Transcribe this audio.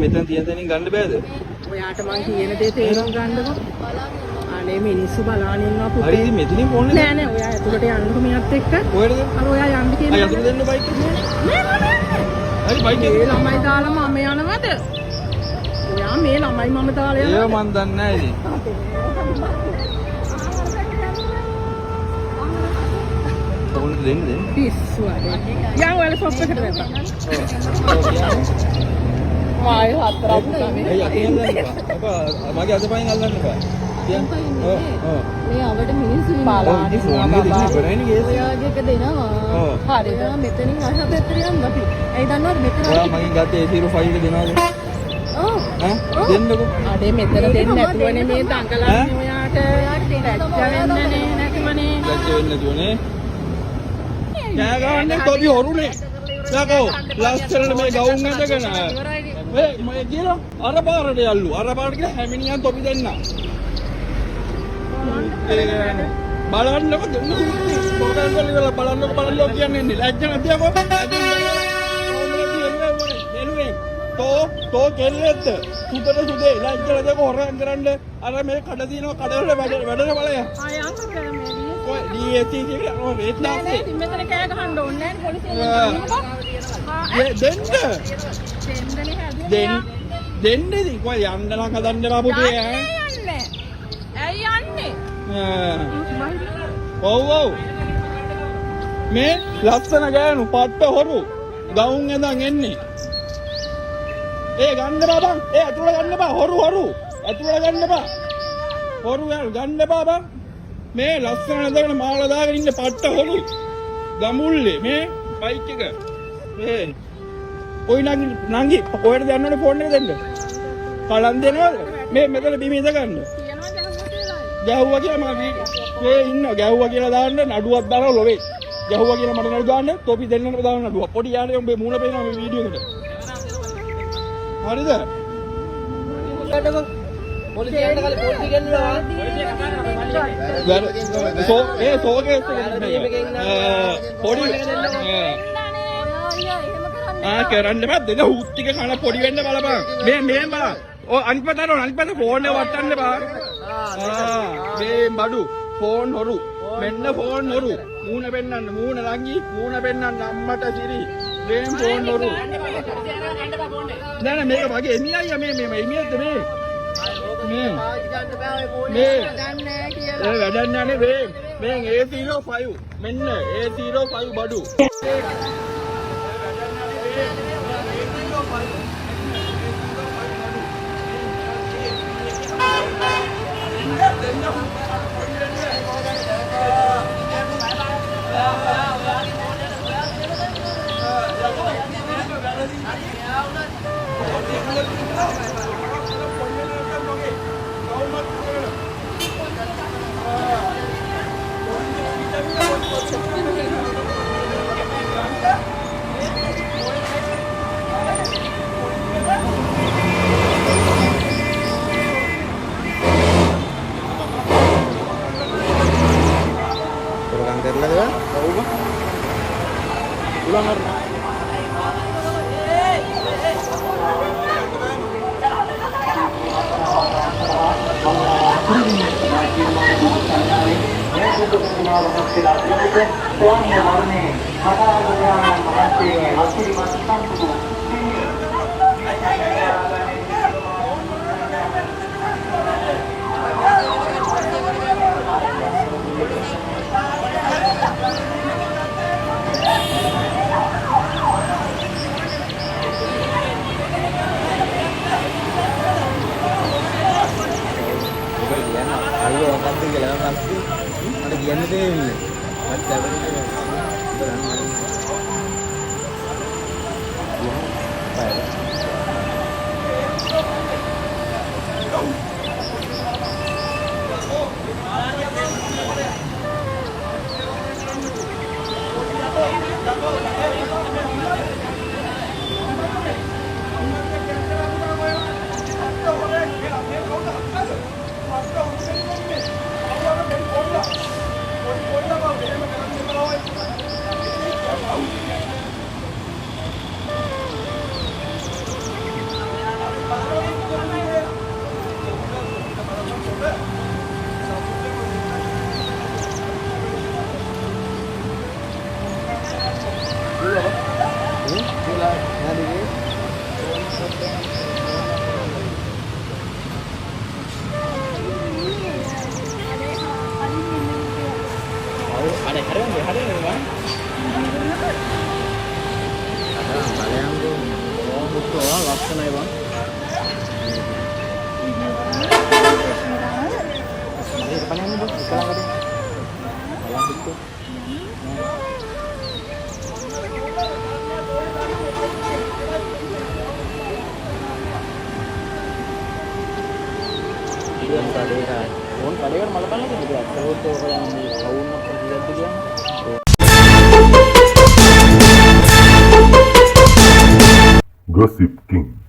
මෙතන තියෙන තැනින් ගන්න බෑද? ඔයාට මං කියන දේ තේරුම් ගන්නකො. අනේ මිනිස්සු බලන ඉන්නවා පුතේ. හරි ඉතින් මෙතනින් ෆෝන් එක නෑ නෑ ඔයා ඇතුළට යන්නකො මෙයත් එක්ක. කොහෙද? අර ඔයා යන්න කියන. අය අතුරු දෙන්න බයික් එක. හරි බයික් එක. මේ ළමයි දාලා මම යනවද? ඔයා මේ ළමයි මම දාලා යනවද? ඒව මන් දන්නේ නෑ ඉතින්. ෆෝන් දෙන්න දෙන්න. පිස්සු අනේ. යා ඔයාලා ෂොප් එකට වැටා. මායි හතරක් තමයි. අය අතින් ගන්න එපා. මගේ අතපයින් අල්ලන්න එපා. මේ අවට මිනිස්සු පාලාදි ෆෝන් එක දෙන්න ඉවරයිනේ ගේස්. ඔයාගේ එක දෙනවා. හරිද? මෙතනින් අහස පැත්තට යන්න අපි. ඇයි දන්නවද මෙතන? ඔයා මගෙන් ගත්තේ A05 එක දෙනවද? දෙන්නකෝ. අනේ මෙතන දෙන්නේ නැතුවනේ මේ දඟලන්නේ ඔයාට. ලැජ්ජ වෙන්නේ නැතිවනේ. ලැජ්ජ වෙන්නේ නැතුවනේ. කෑ ගහන්නේ කොබි හොරුනේ. යකෝ ලස්සනට මේ ගවුම් ඇඳගෙන. මේ කියලා අර පාරට යල්ලු. අර පාරට කියලා හැමිනියන් තොපි දෙන්න. බලන්නකො දෙන්න පොඩක් කරලා බලන්නකො කියන්නේ ලැජ්ජ නැතිව තෝ කෙල්ලෙත් සුදට සුදේ ලැජ්ජ නැතිව හොරන් කරන්න අර මේ කඩ දිනවා කඩවල වැඩන බලය ආයන් කරන්නේ කොයි DST කියන්නේ රේත් නාස්සේ මෙතන කෑ ගහන්න ඕනේ නැහැ පොලිසියෙන් දෙන්න ඉතින් කොයි යන්න නම් හදන්න බා පුතේ ඇයි යන්නේ ඔව් මේ ලස්සන ගෑනු පට්ට හොරු ගවුම් ඇඳන් එන්නේ ඒ ගන්න බා බං ඒ අතුල ගන්න බා හොරු අතුල ගන්න බා හොරු ගන්න බා බං මේ ලස්සන ඇඳගෙන මාලා දාගෙන ඉන්න පට්ට හොරු ගමුල්ලේ මේ බයික් එක මේ කොයි නංගි කොහෙද යන්න ඕනේ ෆෝන් එක දෙන්න කලන් දෙනවද මේ මෙතන බිම ඉඳ ගන්න ගැහුවා කියලා මම මේ ඉන්න ගැහුවා කියලා දාන්න නඩුවක් දාලා ලොවේ ගැහුවා කියලා මට නඩු දාන්න තොපි දෙන්නට දාන්න නඩුව පොඩි යානේ උඹේ මූණ පේනවා මේ වීඩියෝ එකට හරිද පොලිසියට කලින් පොලිසිය ගෙන්නවා ඒ සෝකේ පොඩි කරන්න බෑ දෙන හුත් ටික කන පොඩි වෙන්න බලපන් මේ බලන්න ඔය අනිත් පැත්ත ෆෝන් එක වටන්න බා මේ බඩු ෆෝන් හොරු මෙන්න ෆෝන් හොරු මූණ පෙන්නන්න මූණ ලංගි මූණ පෙන්නන්න අම්මට සිරි මේ ෆෝන් හොරු නෑ මේක වගේ එමියයි මේ එමියද මේ වැඩක් නෑනේ මේ A05 මෙන්න A05 බඩු ලස්සනයි බං. ඒක පණන්නේ බං ඉස්සරහ කඩේ. බලන්න පිටු. ඉතින් කඩේට ඕන් කඩේකට මල බලන්න කිව්වා. ඒකත් ඔය යන්නේ කවුරුන් ප්‍රතිවිරුද්ධ කියන්නේ. Gossip King.